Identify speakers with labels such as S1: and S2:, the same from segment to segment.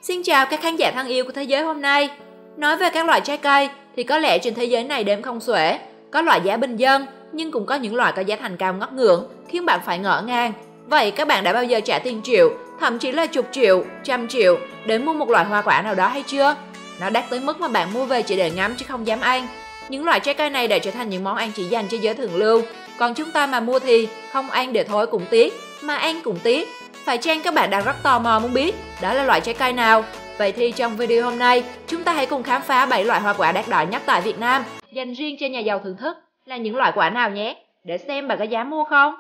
S1: Xin chào các khán giả thân yêu của thế giới hôm nay. Nói về các loại trái cây thì có lẽ trên thế giới này đếm không xuể. Có loại giá bình dân nhưng cũng có những loại có giá thành cao ngất ngưỡng khiến bạn phải ngỡ ngàng. Vậy các bạn đã bao giờ trả tiền triệu, thậm chí là chục triệu, trăm triệu để mua một loại hoa quả nào đó hay chưa? Nó đắt tới mức mà bạn mua về chỉ để ngắm chứ không dám ăn. Những loại trái cây này đã trở thành những món ăn chỉ dành cho giới thượng lưu. Còn chúng ta mà mua thì không ăn để thôi cũng tiếc, mà ăn cũng tiếc. Phải chăng các bạn đang rất tò mò muốn biết đó là loại trái cây nào? Vậy thì trong video hôm nay, chúng ta hãy cùng khám phá 7 loại hoa quả đắt đỏ nhất tại Việt Nam, dành riêng cho nhà giàu thưởng thức là những loại quả nào nhé, để xem bạn có dám mua không?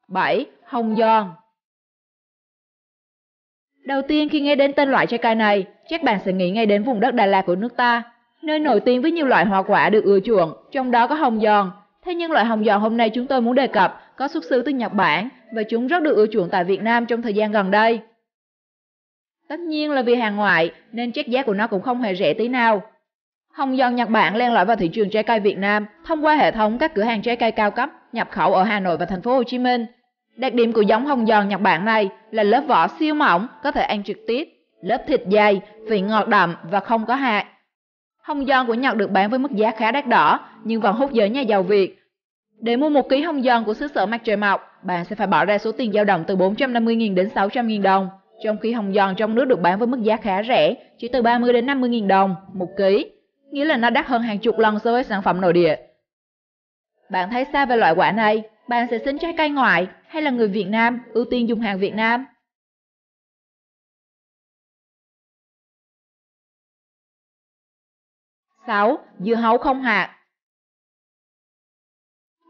S1: 7. Hồng giòn. Đầu tiên khi nghe đến tên loại trái cây này, chắc bạn sẽ nghĩ ngay đến vùng đất Đà Lạt của nước ta, nơi nổi tiếng với nhiều loại hoa quả được ưa chuộng, trong đó có hồng giòn. Thế nhưng loại hồng giòn hôm nay chúng tôi muốn đề cập có xuất xứ từ Nhật Bản và chúng rất được ưa chuộng tại Việt Nam trong thời gian gần đây. Tất nhiên là vì hàng ngoại nên chắc giá của nó cũng không hề rẻ tí nào. Hồng giòn Nhật Bản len lỏi vào thị trường trái cây Việt Nam thông qua hệ thống các cửa hàng trái cây cao cấp nhập khẩu ở Hà Nội và thành phố Hồ Chí Minh. Đặc điểm của giống hồng giòn Nhật Bản này là lớp vỏ siêu mỏng, có thể ăn trực tiếp, lớp thịt dày, vị ngọt đậm và không có hạt. Hồng giòn của Nhật được bán với mức giá khá đắt đỏ nhưng vẫn hút giới nhà giàu Việt. Để mua 1 kg hồng giòn của xứ sở mặt trời mọc, bạn sẽ phải bỏ ra số tiền dao động từ 450.000 đến 600.000 đồng, trong khi hồng giòn trong nước được bán với mức giá khá rẻ, chỉ từ 30 đến 50.000 đồng 1 kg, nghĩa là nó đắt hơn hàng chục lần so với sản phẩm nội địa. Bạn thấy sao về loại quả này? Bạn sẽ xin trái cây ngoại hay là người Việt Nam ưu tiên dùng hàng Việt Nam? 6. Dưa hấu không hạt.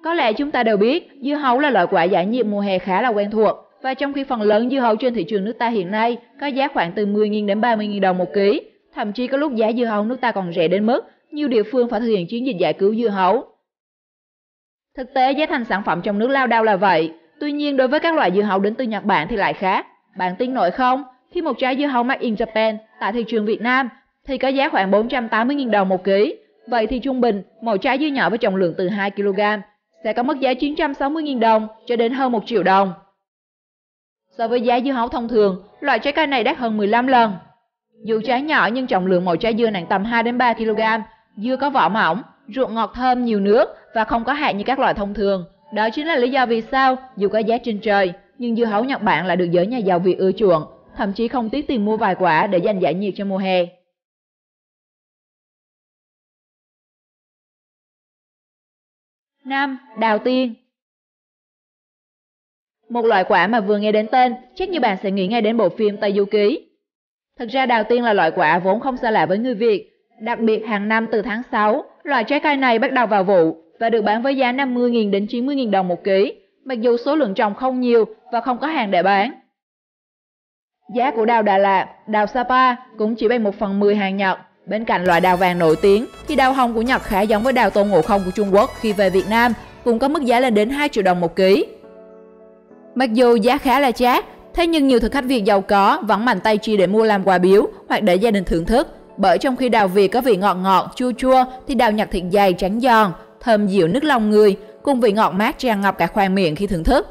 S1: Có lẽ chúng ta đều biết dưa hấu là loại quả giải nhiệt mùa hè khá là quen thuộc, và trong khi phần lớn dưa hấu trên thị trường nước ta hiện nay có giá khoảng từ 10.000 đến 30.000 đồng 1 kg, thậm chí có lúc giá dưa hấu nước ta còn rẻ đến mức nhiều địa phương phải thực hiện chiến dịch giải cứu dưa hấu. Thực tế giá thành sản phẩm trong nước lao đao là vậy, tuy nhiên đối với các loại dưa hấu đến từ Nhật Bản thì lại khác. Bạn tin nổi không? Khi một trái dưa hấu made in Japan tại thị trường Việt Nam thì có giá khoảng 480.000 đồng 1 kg. Vậy thì trung bình, một trái dưa nhỏ với trọng lượng từ 2 kg sẽ có mức giá 960.000 đồng cho đến hơn 1 triệu đồng. So với giá dưa hấu thông thường, loại trái cây này đắt hơn 15 lần. Dù trái nhỏ nhưng trọng lượng mỗi trái dưa nặng tầm 2 đến 3 kg, dưa có vỏ mỏng, ruột ngọt thơm nhiều nước và không có hạt như các loại thông thường. Đó chính là lý do vì sao dù có giá trên trời, nhưng dưa hấu Nhật Bản lại được giới nhà giàu Việt ưa chuộng, thậm chí không tiếc tiền mua vài quả để dành giải nhiệt cho mùa hè. 5. Đào tiên. Một loại quả mà vừa nghe đến tên, chắc như bạn sẽ nghĩ ngay đến bộ phim Tây Du Ký. Thực ra đào tiên là loại quả vốn không xa lạ với người Việt. Đặc biệt hàng năm từ tháng 6, loại trái cây này bắt đầu vào vụ và được bán với giá 50.000 đến 90.000 đồng 1 kg, mặc dù số lượng trồng không nhiều và không có hàng để bán. Giá của đào Đà Lạt, đào Sapa cũng chỉ bằng 1/10 hàng Nhật. Bên cạnh loại đào vàng nổi tiếng thì đào hồng của Nhật khá giống với đào Tôn Ngộ Không của Trung Quốc khi về Việt Nam, cũng có mức giá lên đến 2 triệu đồng 1 kg. Mặc dù giá khá là chát, thế nhưng nhiều thực khách Việt giàu có vẫn mạnh tay chi để mua làm quà biếu hoặc để gia đình thưởng thức. Bởi trong khi đào Việt có vị ngọt ngọt, chua chua thì đào Nhật thịt dày, trắng giòn, thơm dịu nức lòng người, cùng vị ngọt mát tràn ngập cả khoang miệng khi thưởng thức.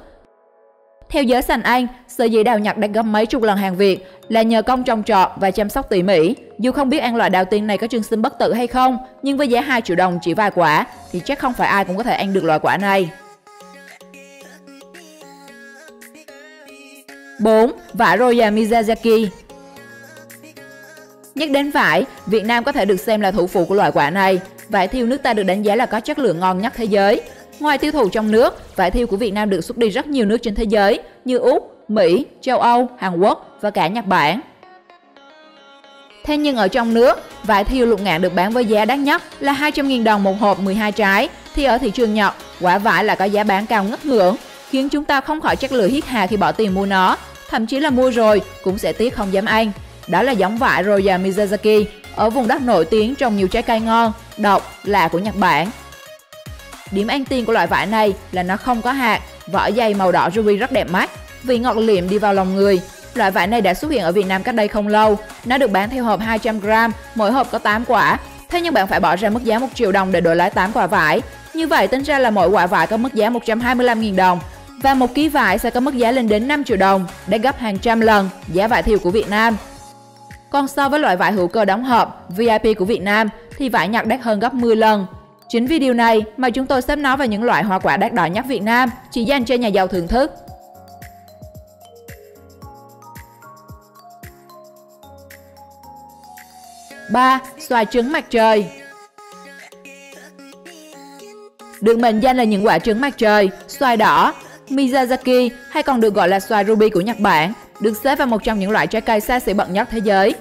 S1: Theo giới sành Anh, sở dĩ đào Nhật đắt gấp mấy chục lần hàng Việt là nhờ công trồng trọt và chăm sóc tỉ mỉ. Dù không biết ăn loại đào tiên này có trường sinh bất tử hay không, nhưng với giá 2 triệu đồng chỉ vài quả thì chắc không phải ai cũng có thể ăn được loại quả này. 4. Vải Royal Miyazaki. Nhắc đến vải, Việt Nam có thể được xem là thủ phủ của loại quả này. Vải thiều nước ta được đánh giá là có chất lượng ngon nhất thế giới. Ngoài tiêu thụ trong nước, vải thiều của Việt Nam được xuất đi rất nhiều nước trên thế giới như Úc, Mỹ, châu Âu, Hàn Quốc và cả Nhật Bản. Thế nhưng ở trong nước, vải thiều lục ngạn được bán với giá đắt nhất là 200.000 đồng một hộp 12 trái, thì ở thị trường Nhật, quả vải lại có giá bán cao ngất ngưỡng, khiến chúng ta không khỏi chắc lưỡi hít hà khi bỏ tiền mua nó, thậm chí là mua rồi cũng sẽ tiếc không dám ăn. Đó là giống vải Royal Miyazaki ở vùng đất nổi tiếng trồng nhiều trái cây ngon, độc, lạ của Nhật Bản. Điểm ăn tiền của loại vải này là nó không có hạt, vỏ dày màu đỏ ruby rất đẹp mắt, vị ngọt liệm đi vào lòng người. Loại vải này đã xuất hiện ở Việt Nam cách đây không lâu, nó được bán theo hộp 200g, mỗi hộp có 8 quả. Thế nhưng bạn phải bỏ ra mức giá 1 triệu đồng để đổi lấy 8 quả vải. Như vậy tính ra là mỗi quả vải có mức giá 125.000 đồng. Và 1 kg vải sẽ có mức giá lên đến 5 triệu đồng, đắt gấp hàng trăm lần giá vải thiều của Việt Nam. Còn so với loại vải hữu cơ đóng hộp VIP của Việt Nam thì vải Nhật đắt hơn gấp 10 lần. Chính vì điều này mà chúng tôi xếp nó vào những loại hoa quả đắt đỏ nhất Việt Nam, chỉ dành cho nhà giàu thưởng thức. 3. Xoài trứng mặt trời. Được mệnh danh là những quả trứng mặt trời, xoài đỏ, Miyazaki hay còn được gọi là xoài ruby của Nhật Bản, được xếp vào một trong những loại trái cây xa xỉ bậc nhất thế giới.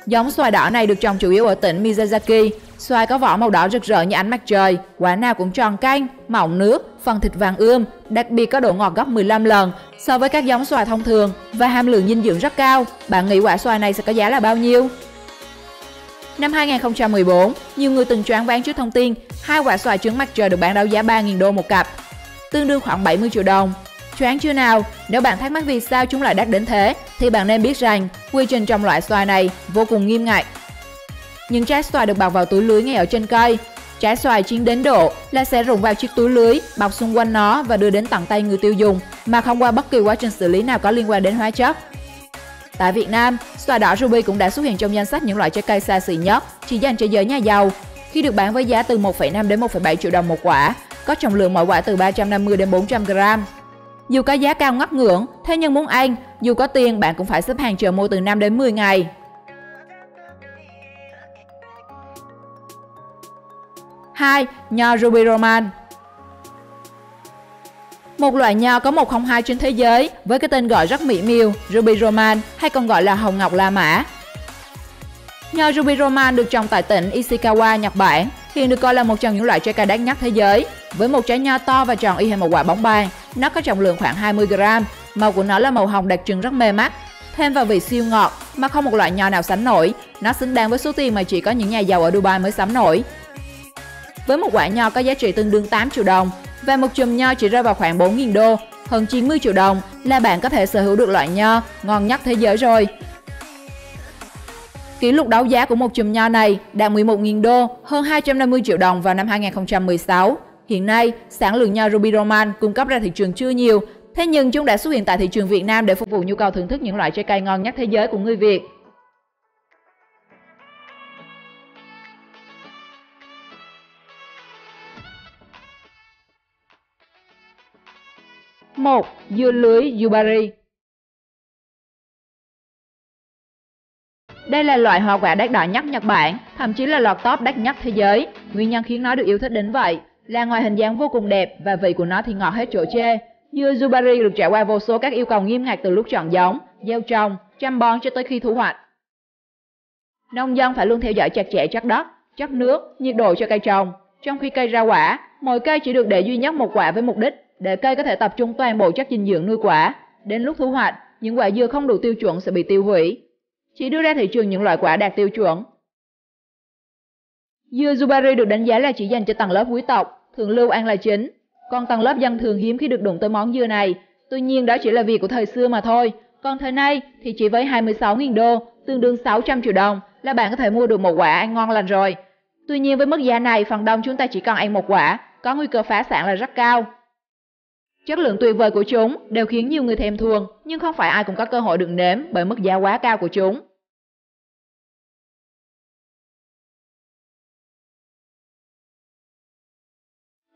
S1: Giống xoài đỏ này được trồng chủ yếu ở tỉnh Miyazaki. Xoài có vỏ màu đỏ rực rỡ như ánh mặt trời, quả nào cũng tròn canh, mọng nước, phần thịt vàng ươm, đặc biệt có độ ngọt gấp 15 lần so với các giống xoài thông thường và hàm lượng dinh dưỡng rất cao. Bạn nghĩ quả xoài này sẽ có giá là bao nhiêu? Năm 2014, nhiều người từng choáng váng trước thông tin 2 quả xoài trứng mặt trời được bán đấu giá 3.000 đô một cặp, tương đương khoảng 70 triệu đồng. Choáng chưa nào? Nếu bạn thắc mắc vì sao chúng lại đắt đến thế, thì bạn nên biết rằng quy trình trồng loại xoài này vô cùng nghiêm ngặt. Những trái xoài được bọc vào túi lưới ngay ở trên cây. Trái xoài chín đến độ là sẽ rụng vào chiếc túi lưới, bọc xung quanh nó và đưa đến tận tay người tiêu dùng mà không qua bất kỳ quá trình xử lý nào có liên quan đến hóa chất. Tại Việt Nam, xoài đỏ ruby cũng đã xuất hiện trong danh sách những loại trái cây xa xỉ nhất chỉ dành cho giới nhà giàu, khi được bán với giá từ 1,5 đến 1,7 triệu đồng một quả, có trọng lượng mỗi quả từ 350 đến 400 gram. Dù có giá cao ngất ngưỡng, thế nhưng muốn ăn, dù có tiền bạn cũng phải xếp hàng chờ mua từ 5 đến 10 ngày. 2. Nho Ruby Roman. Một loại nho có 102 trên thế giới với cái tên gọi rất mỹ miều, Ruby Roman hay còn gọi là hồng ngọc La Mã. Nho Ruby Roman được trồng tại tỉnh Ishikawa, Nhật Bản, hiện được coi là một trong những loại trái cây đắt nhất thế giới. Với một trái nho to và tròn y hệt một quả bóng bàn, nó có trọng lượng khoảng 20 gram, màu của nó là màu hồng đặc trưng rất mê mắt, thêm vào vị siêu ngọt mà không một loại nho nào sánh nổi. Nó xứng đáng với số tiền mà chỉ có những nhà giàu ở Dubai mới sắm nổi. Với một quả nho có giá trị tương đương 8 triệu đồng và một chùm nho chỉ rơi vào khoảng 4.000 đô, hơn 90 triệu đồng là bạn có thể sở hữu được loại nho ngon nhất thế giới rồi. Kỷ lục đấu giá của một chùm nho này đạt 11.000 đô, hơn 250 triệu đồng vào năm 2016. Hiện nay, sản lượng nho Ruby Roman cung cấp ra thị trường chưa nhiều, thế nhưng chúng đã xuất hiện tại thị trường Việt Nam để phục vụ nhu cầu thưởng thức những loại trái cây ngon nhất thế giới của người Việt. Một. Dưa lưới Yubari. Đây là loại hoa quả đắt đỏ nhất Nhật Bản, thậm chí là lọt top đắt nhất thế giới. Nguyên nhân khiến nó được yêu thích đến vậy là ngoài hình dáng vô cùng đẹp và vị của nó thì ngọt hết chỗ chê. Dưa Yubari được trải qua vô số các yêu cầu nghiêm ngặt từ lúc chọn giống, gieo trồng, chăm bón cho tới khi thu hoạch. Nông dân phải luôn theo dõi chặt chẽ chất đất, chất nước, nhiệt độ cho cây trồng. Trong khi cây ra quả, mỗi cây chỉ được để duy nhất một quả với mục đích để cây có thể tập trung toàn bộ chất dinh dưỡng nuôi quả. Đến lúc thu hoạch, những quả dưa không đủ tiêu chuẩn sẽ bị tiêu hủy, chỉ đưa ra thị trường những loại quả đạt tiêu chuẩn. Dưa Yubari được đánh giá là chỉ dành cho tầng lớp quý tộc, thượng lưu ăn là chính, còn tầng lớp dân thường hiếm khi được đụng tới món dưa này. Tuy nhiên đó chỉ là việc của thời xưa mà thôi, còn thời nay thì chỉ với 26.000 đô, tương đương 600 triệu đồng là bạn có thể mua được một quả ăn ngon lành rồi. Tuy nhiên với mức giá này, phần đông chúng ta chỉ cần ăn một quả, có nguy cơ phá sản là rất cao. Chất lượng tuyệt vời của chúng đều khiến nhiều người thèm thuồng, nhưng không phải ai cũng có cơ hội được nếm bởi mức giá quá cao của chúng.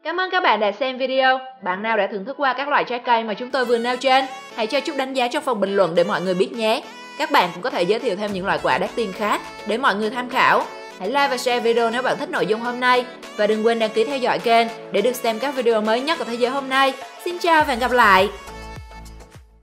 S1: Cảm ơn các bạn đã xem video. Bạn nào đã thưởng thức qua các loại trái cây mà chúng tôi vừa nêu trên, hãy cho chút đánh giá trong phần bình luận để mọi người biết nhé. Các bạn cũng có thể giới thiệu thêm những loại quả đắt tiền khác để mọi người tham khảo. Hãy like và share video nếu bạn thích nội dung hôm nay. Và đừng quên đăng ký theo dõi kênh để được xem các video mới nhất của Thế giới hôm nay. Xin chào và hẹn gặp lại!